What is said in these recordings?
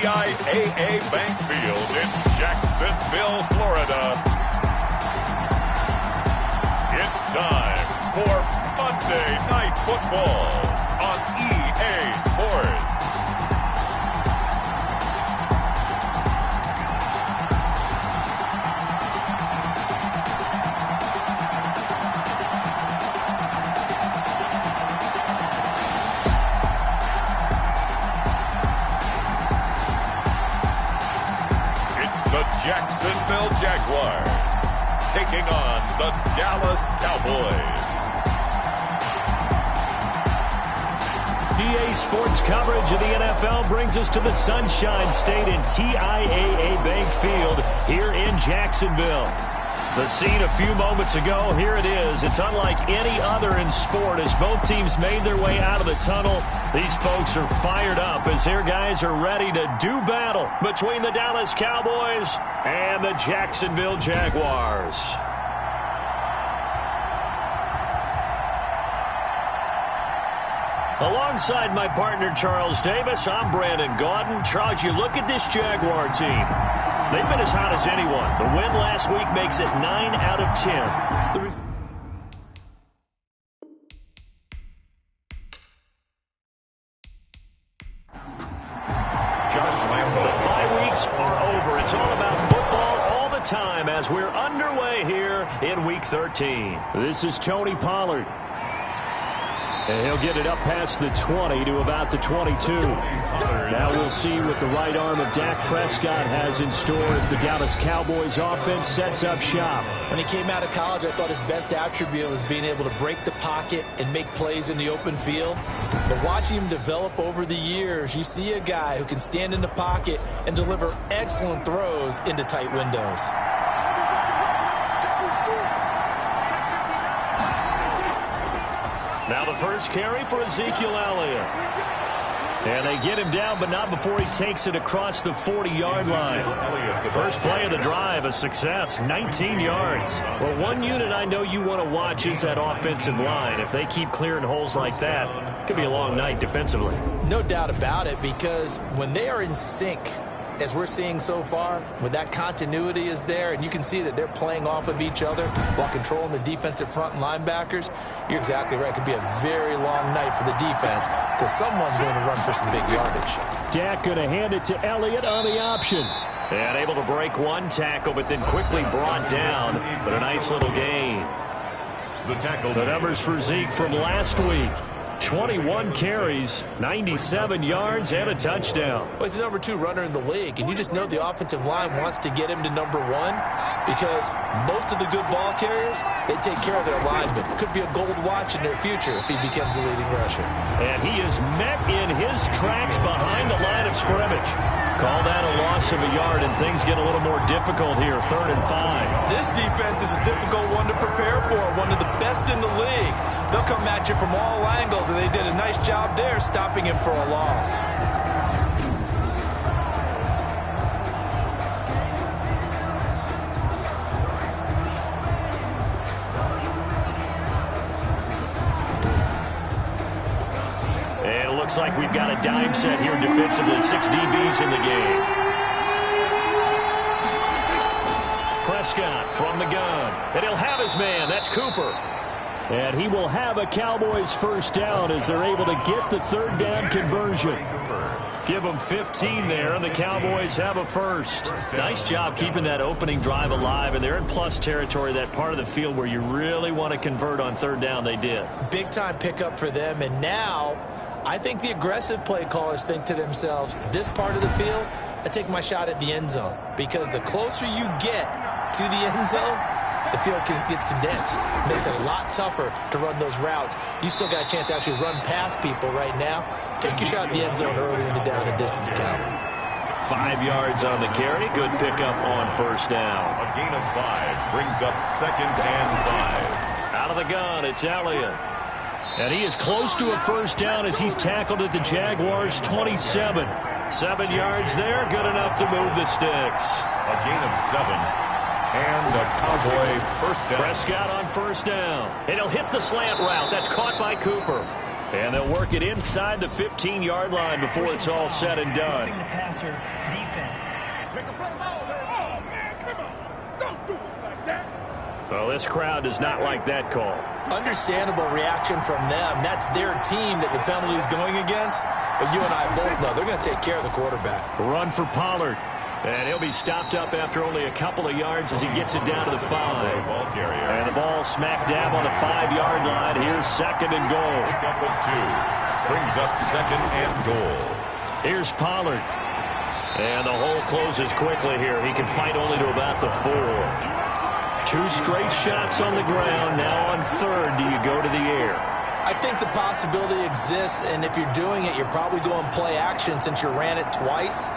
TIAA Bank Field in Jacksonville, Florida. It's time for Monday Night Football on EA Sports. Jacksonville Jaguars taking on the Dallas Cowboys. EA Sports coverage of the NFL brings us to the Sunshine State in TIAA Bank Field here in Jacksonville. The scene a few moments ago, here it is. It's unlike any other in sport as both teams made their way out of the tunnel. These folks are fired up as their guys are ready to do battle between the Dallas Cowboys and the Jacksonville Jaguars. Alongside my partner Charles Davis, I'm Brandon Gaudin. Charles, you look at this Jaguar team. They've been as hot as anyone. The win last week makes it 9 out of 10. The bye weeks are over. It's all about football all the time as we're underway here in Week 13. This is Tony Pollard. And he'll get it up past the 20 to about the 22. Now we'll see what the right arm of Dak Prescott has in store as the Dallas Cowboys offense sets up shop. When he came out of college, I thought his best attribute was being able to break the pocket and make plays in the open field. But watching him develop over the years, you see a guy who can stand in the pocket and deliver excellent throws into tight windows. Now the first carry for Ezekiel Elliott. And they get him down, but not before he takes it across the 40-yard line. First play of the drive, a success, 19 yards. Well, one unit I know you want to watch is that offensive line. If they keep clearing holes like that, it could be a long night defensively. No doubt about it, because when they are in sync, as we're seeing so far, when that continuity is there and you can see that they're playing off of each other while controlling the defensive front and linebackers, you're exactly right. It could be a very long night for the defense because someone's going to run for some big yardage. Dak going to hand it to Elliott on the option. And able to break one tackle, but then quickly brought down. But a nice little gain. The numbers for Zeke from last week. 21 carries, 97 yards, and a touchdown. Well, he's the #2 runner in the league, and you just know the offensive line wants to get him to #1 because most of the good ball carriers, they take care of their linemen. Could be a gold watch in their future if he becomes a leading rusher. And he is met in his tracks behind the line of scrimmage. Call that a loss of a yard, and things get a little more difficult here, 3rd and 5. This defense is a difficult one to prepare for, one of the best in the league. They'll come at you from all angles, and they did a nice job there stopping him for a loss. And it looks like we've got a dime set here defensively. 6 DBs in the game. Prescott from the gun. And he'll have his man. That's Cooper. And he will have a Cowboys first down as they're able to get the 3rd down conversion. Give them 15 there, and the Cowboys have a first. Nice job keeping that opening drive alive, and they're in plus territory, that part of the field where you really want to convert on 3rd down. They did. Big-time pickup for them, and now I think the aggressive play callers think to themselves, this part of the field, I take my shot at the end zone, because the closer you get to the end zone, the field gets condensed. Makes it a lot tougher to run those routes. You still got a chance to actually run past people right now. Take your shot at the end zone early in the down and distance count. 5 yards on the carry. Good pickup on 1st down. A gain of 5 brings up 2nd and 5. Out of the gun, it's Elliott. And he is close to a first down as he's tackled at the Jaguars' 27. 7 yards there, good enough to move the sticks. A gain of 7. And a Cowboy first down. Prescott on 1st down. And he'll hit the slant route. That's caught by Cooper. And they'll work it inside the 15-yard line before it's all said and done. The passer defense. Well, this crowd does not like that call. Understandable reaction from them. That's their team that the penalty is going against. But you and I both know they're going to take care of the quarterback. Run for Pollard. And he'll be stopped up after only a couple of yards as he gets it down to the 5. And the ball smack dab on the 5-yard line. Here's second and goal. Pick up at 2. Brings up second and goal. Here's Pollard. And the hole closes quickly here. He can fight only to about the 4. 2 straight shots on the ground. Now on third, do you go to the air? I think the possibility exists, and if you're doing it, you're probably going play action since you ran it twice.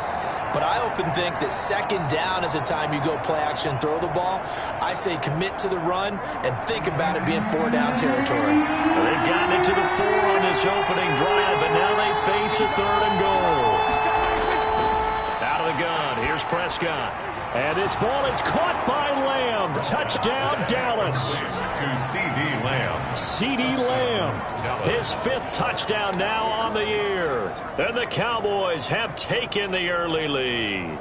But I often think that second down is a time you go play action and throw the ball. I say commit to the run and think about it being 4-down territory. Well, they've gotten it to the 4 on this opening drive, but now they face a third and goal. Out of the gun, here's Prescott. And this ball is caught by Lamb. Touchdown, Dallas. To C.D. Lamb. C.D. Lamb, his 5th touchdown now on the year. And the Cowboys have taken the early lead.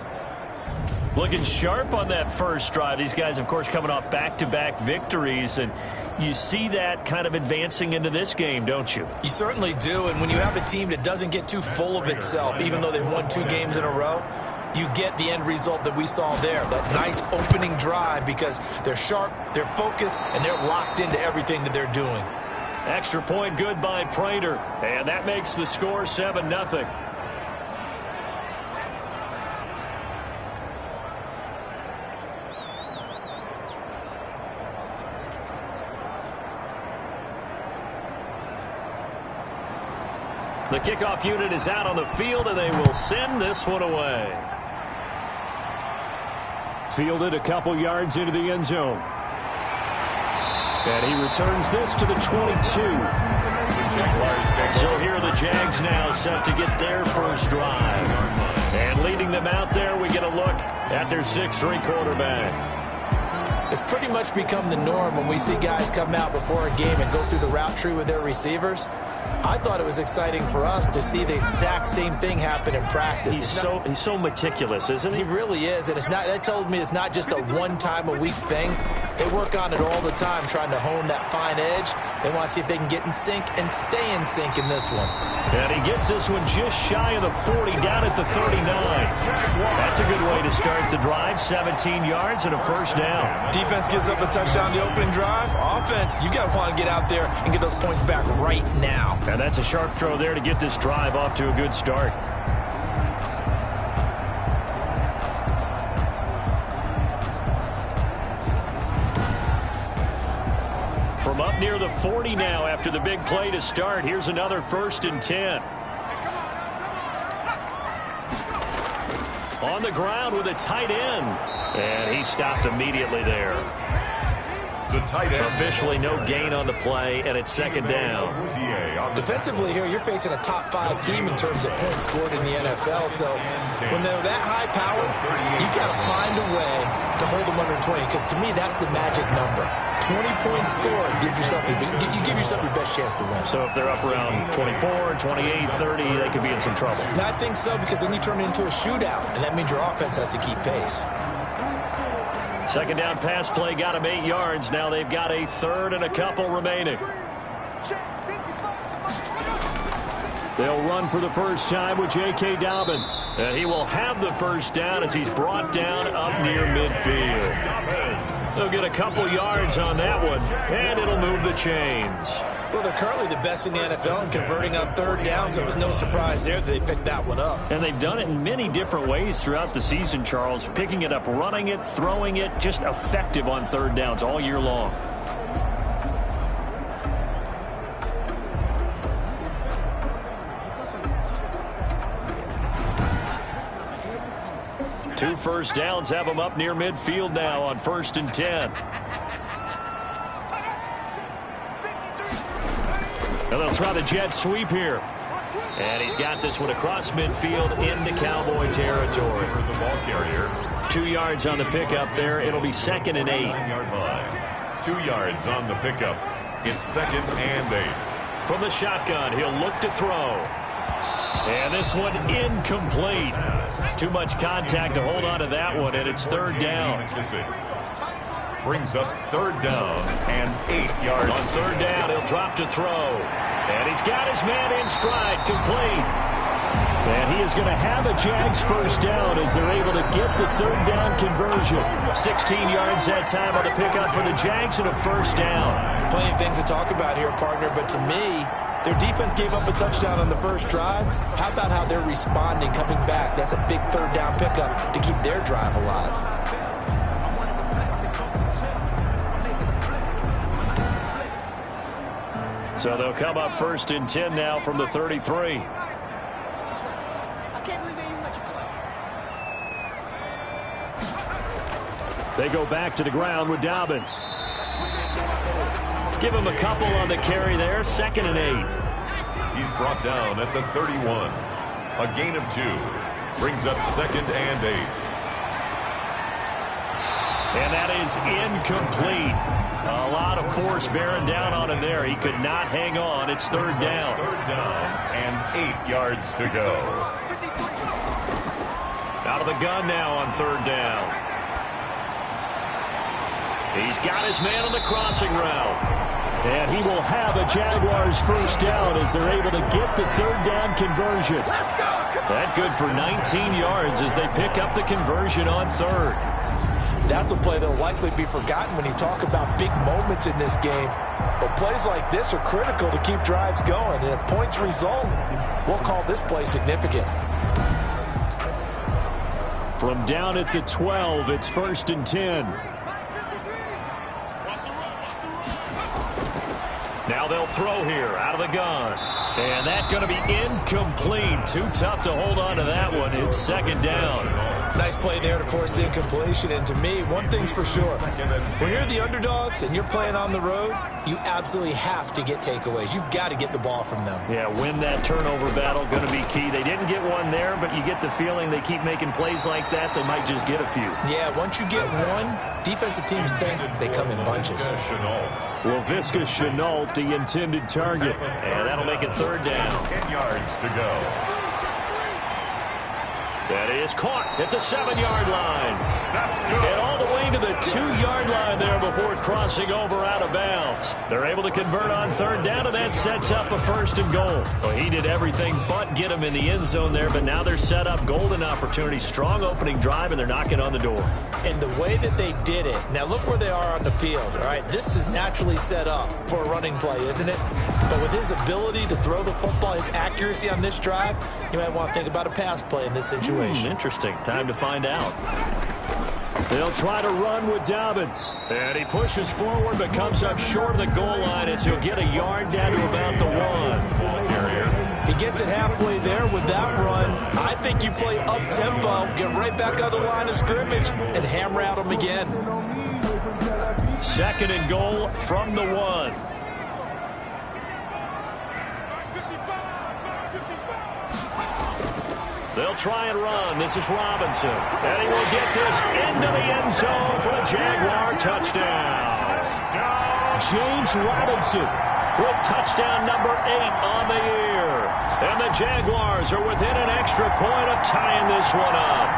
Looking sharp on that first drive. These guys, of course, coming off back-to-back victories. And you see that kind of advancing into this game, don't you? You certainly do. And when you have a team that doesn't get too full of itself, even though they've won 2 games in a row, you get the end result that we saw there, that nice opening drive, because they're sharp, they're focused, and they're locked into everything that they're doing. Extra point good by Prater, and that makes the score 7-0. The kickoff unit is out on the field, and they will send this one away. Fielded a couple yards into the end zone. And he returns this to the 22. So here are the Jags now set to get their first drive. And leading them out there, we get a look at their 6'3" quarterback. It's pretty much become the norm when we see guys come out before a game and go through the route tree with their receivers. I thought it was exciting for us to see the exact same thing happen in practice. He's so meticulous, isn't he? He really is, and that told me it's not just a one-time-a-week thing. They work on it all the time, trying to hone that fine edge. They want to see if they can get in sync and stay in sync in this one. And he gets this one just shy of the 40, down at the 39. That's a good way to start the drive. 17 yards and a first down. Defense gives up a touchdown the opening drive. Offense, you got to want to get out there and get those points back right now. And that's a sharp throw there to get this drive off to a good start. From up near the 40 now after the big play to start. Here's another 1st and 10. On the ground with a tight end. And he stopped immediately there. The tight end. Officially no gain on the play, and it's 2nd down. Defensively here, you're facing a top 5 team in terms of points scored in the NFL. So when they're that high power, you got to find a way to hold them under 20, because to me, that's the magic number. 20 points scored, you give yourself your best chance to win. So if they're up around 24, 28, 30, they could be in some trouble. I think so, because then you turn it into a shootout, and that means your offense has to keep pace. 2nd down pass play got him 8 yards. Now they've got a 3rd and a couple remaining. They'll run for the first time with J.K. Dobbins. And he will have the first down as he's brought down up near midfield. They'll get a couple yards on that one, and it'll move the chains. Well, they're currently the best in the NFL in converting on 3rd down, so it was no surprise there that they picked that one up. And they've done it in many different ways throughout the season, Charles. Picking it up, running it, throwing it, just effective on 3rd downs all year long. Two first downs have them up near midfield now on 1st and 10. And they'll try the jet sweep here. And he's got this one across midfield into Cowboy territory. The ball carrier. 2 yards on the pickup there. It'll be 2nd and 8. 2 yards on the pickup. It's 2nd and 8. From the shotgun, he'll look to throw. And this one incomplete. Too much contact to hold on to that one, and it's third down. Brings up third down and 8 yards. On third down, he'll drop to throw. And he's got his man in stride, complete. And he is going to have a Jags first down as they're able to get the third down conversion. 16 yards that time on the pickup for the Jags and a first down. Plenty of things to talk about here, partner, but to me, their defense gave up a touchdown on the first drive. How about how they're responding, coming back? That's a big third down pickup to keep their drive alive. So they'll come up first and 10 now from the 33. They go back to the ground with Dobbins. Give him a couple on the carry there. 2nd and 8. He's brought down at the 31. A gain of 2. Brings up 2nd and 8. And that is incomplete. A lot of force bearing down on him there. He could not hang on. It's third down. Third down and 8 yards to go. Out of the gun now on third down. He's got his man on the crossing route. And he will have a Jaguars first down as they're able to get the third down conversion. That good for 19 yards as they pick up the conversion on third. That's a play that will likely be forgotten when you talk about big moments in this game. But plays like this are critical to keep drives going. And if points result, we'll call this play significant. From down at the 12, it's 1st and 10. Now they'll throw here out of the gun. And that's going to be incomplete. Too tough to hold on to that one. It's 2nd down. Nice play there to force the incompletion. And to me, one thing's for sure. When you're the underdogs and you're playing on the road, you absolutely have to get takeaways. You've got to get the ball from them. Yeah, win that turnover battle, going to be key. They didn't get one there, but you get the feeling they keep making plays like that, they might just get a few. Yeah, once you get one, defensive teams think they come in bunches. Well, Visca Chenault, the intended target. And that'll make it third down. 10 yards to go. That is caught at the 7-yard line. That's good. And all the way to the 2-yard line there before crossing over out of bounds. They're able to convert on third down, and that sets up a 1st and goal. Well, he did everything but get him in the end zone there, but now they're set up. Golden opportunity, strong opening drive, and they're knocking on the door. And the way that they did it, now look where they are on the field, all right? This is naturally set up for a running play, isn't it? But with his ability to throw the football, his accuracy on this drive, you might want to think about a pass play in this situation. Interesting. Time to find out. They'll try to run with Dobbins. And he pushes forward but comes up short of the goal line as he'll get a yard down to about the 1. He gets it halfway there with that run. I think you play up-tempo, get right back on the line of scrimmage, and hammer at him again. 2nd and goal from the 1. They'll try and run. This is Robinson. And he will get this into the end zone for a Jaguar touchdown. James Robinson with touchdown number 8 on the year. And the Jaguars are within an extra point of tying this one up.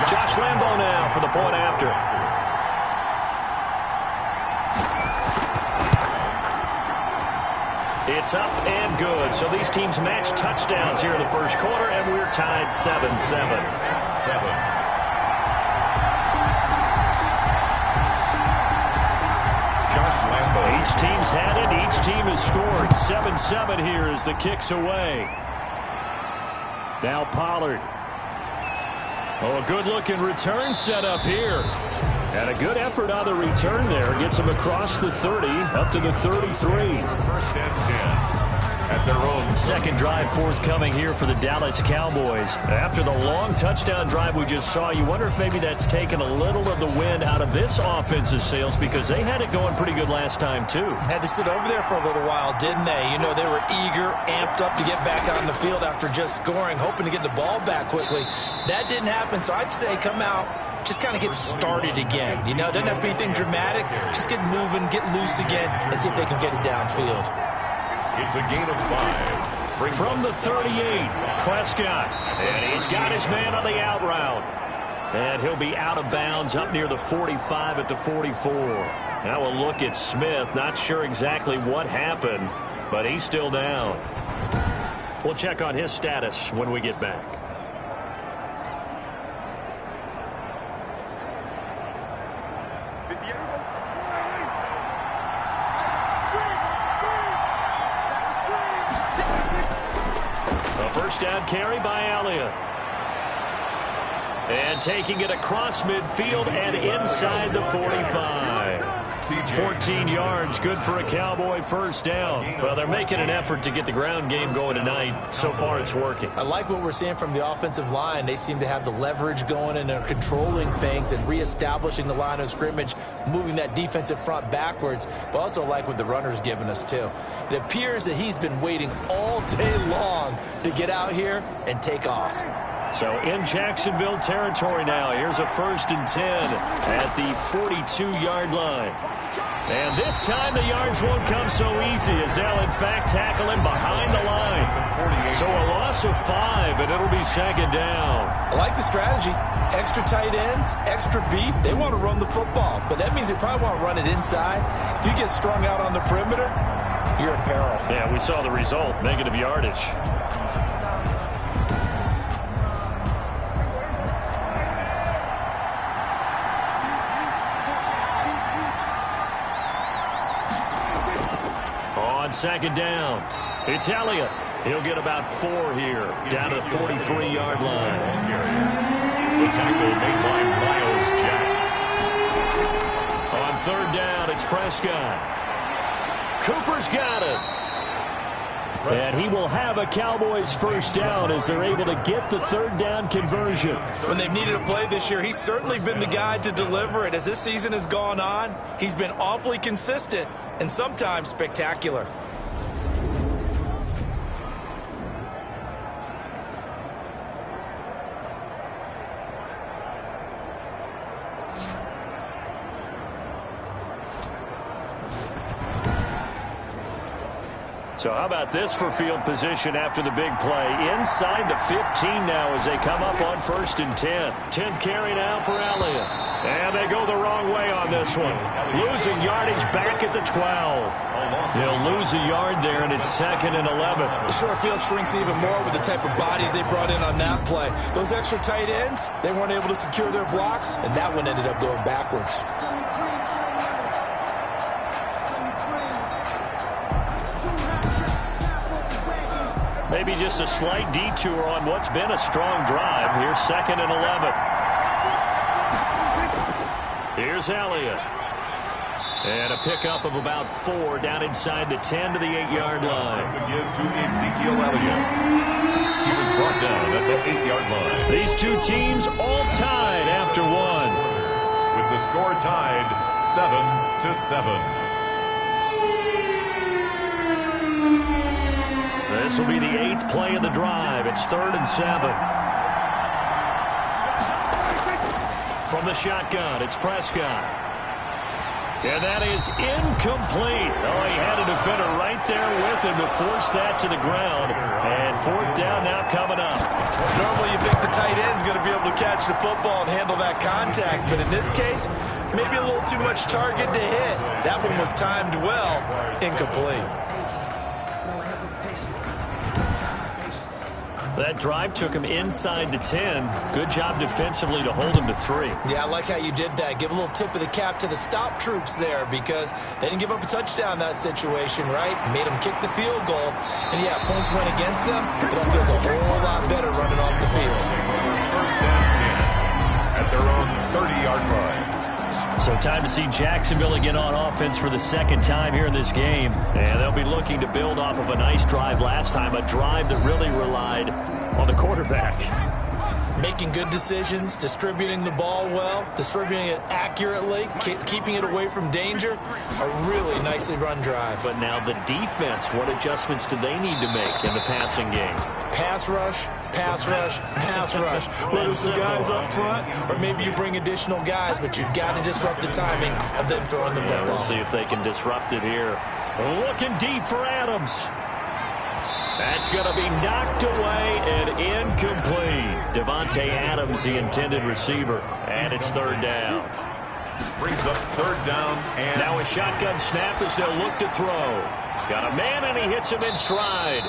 Josh Lambo now for the point after. It's up and good. So these teams match touchdowns here in the first quarter, and we're tied 7-7. Josh Lambo. Each team's had it. Each team has scored. 7-7 here as the kick's away. Now Pollard. Oh, a good-looking return set up here. And a good effort on the return there. Gets him across the 30, up to the 33. 1st and 10. at their own. Second drive forthcoming here for the Dallas Cowboys. After the long touchdown drive we just saw, you wonder if maybe that's taken a little of the wind out of this offense's sails, because they had it going pretty good last time too. Had to sit over there for a little while, didn't they? You know, they were eager, amped up to get back on the field after just scoring, hoping to get the ball back quickly. That didn't happen, so I'd say come out, just kind of get started again. You know, it doesn't have to be anything dramatic. Just get moving, get loose again, and see if they can get it downfield. It's a gain of 5. From the 38, Prescott. And he's got his man on the out route. And he'll be out of bounds up near the 45 at the 44. Now a look at Smith. Not sure exactly what happened, but he's still down. We'll check on his status when we get back. First down carry by Elliott. And taking it across midfield and inside the 45. 14 yards, good for a Cowboy first down. Well, they're making an effort to get the ground game going tonight. So far, it's working. I like what we're seeing from the offensive line. They seem to have the leverage going, and they're controlling things and reestablishing the line of scrimmage, moving that defensive front backwards, but also like what the runner's giving us, too. It appears that he's been waiting all day long to get out here and take off. So in Jacksonville territory now. Here's a 1st and 10 at the 42-yard line. And this time the yards won't come so easy as they'll, in fact, tackle him behind the line. So a loss of 5, and it'll be second down. I like the strategy. Extra tight ends, extra beef. They want to run the football, but that means they probably want to run it inside. If you get strung out on the perimeter, you're in peril. Yeah, we saw the result, negative yardage. Second down. It's Elliott. He'll get about 4 here, down to the 43-yard line. The tackle made by Miles Jack. On third down, it's Prescott. Cooper's got it. And he will have a Cowboys first down as they're able to get the third down conversion. When they've needed a play this year, he's certainly been the guy to deliver it. As this season has gone on, he's been awfully consistent and sometimes spectacular. So how about this for field position after the big play? Inside the 15 now as they come up on 1st and 10. 10th carry now for Elliott. And they go the wrong way on this one. Losing yardage back at the 12. They'll lose a yard there, and it's 2nd and 11. The short field shrinks even more with the type of bodies they brought in on that play. Those extra tight ends, they weren't able to secure their blocks, and that one ended up going backwards. Maybe just a slight detour on what's been a strong drive. Here's 2nd and 11. Here's Elliott. And a pickup of about 4 down inside the 10 to the 8-yard line. Give to Ezekiel Elliott. He was brought down at the 8-yard line. These two teams all tied after 1. With the score tied 7-7. This will be the 8th play of the drive. It's 3rd and 7. From the shotgun, it's Prescott. And that is incomplete. Oh, he had a defender right there with him to force that to the ground. And 4th down now coming up. Normally you think the tight end's going to be able to catch the football and handle that contact. But in this case, maybe a little too much target to hit. That one was timed well. Incomplete. That drive took him inside the 10. Good job defensively to hold him to 3. Yeah, I like how you did that. Give a little tip of the cap to the stop troops there because they didn't give up a touchdown in that situation, right? Made them kick the field goal. And, yeah, points went against them, but that feels a whole lot better running off the field. First and 10 at their own 30-yard line. So time to see Jacksonville again on offense for the second time here in this game. And they'll be looking to build off of a nice drive last time, a drive that really relied on the quarterback. Making good decisions, distributing the ball well, distributing it accurately, keeping it away from danger. A really nicely run drive. But now the defense, what adjustments do they need to make in the passing game? Pass rush, pass rush, pass rush. Whether it's the guys up front or maybe you bring additional guys, but you've got to disrupt the timing of them throwing the football. We'll see if they can disrupt it here. Looking deep for Adams. That's going to be knocked away and incomplete. Devontae Adams, the intended receiver. And it's third down. Brings up third down. And now a shotgun snap as they'll look to throw. Got a man, and he hits him in stride.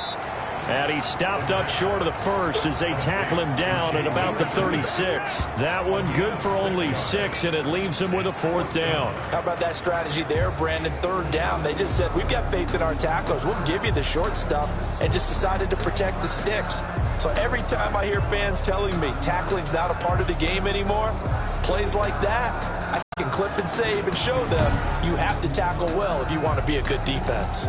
And he stopped up short of the first as they tackle him down at about the 36. That one good for only 6, and it leaves him with a fourth down. How about that strategy there, Brandon? Third down. They just said, we've got faith in our tacklers. We'll give you the short stuff, and just decided to protect the sticks. So every time I hear fans telling me tackling's not a part of the game anymore, plays like that, I can clip and save and show them you have to tackle well if you want to be a good defense.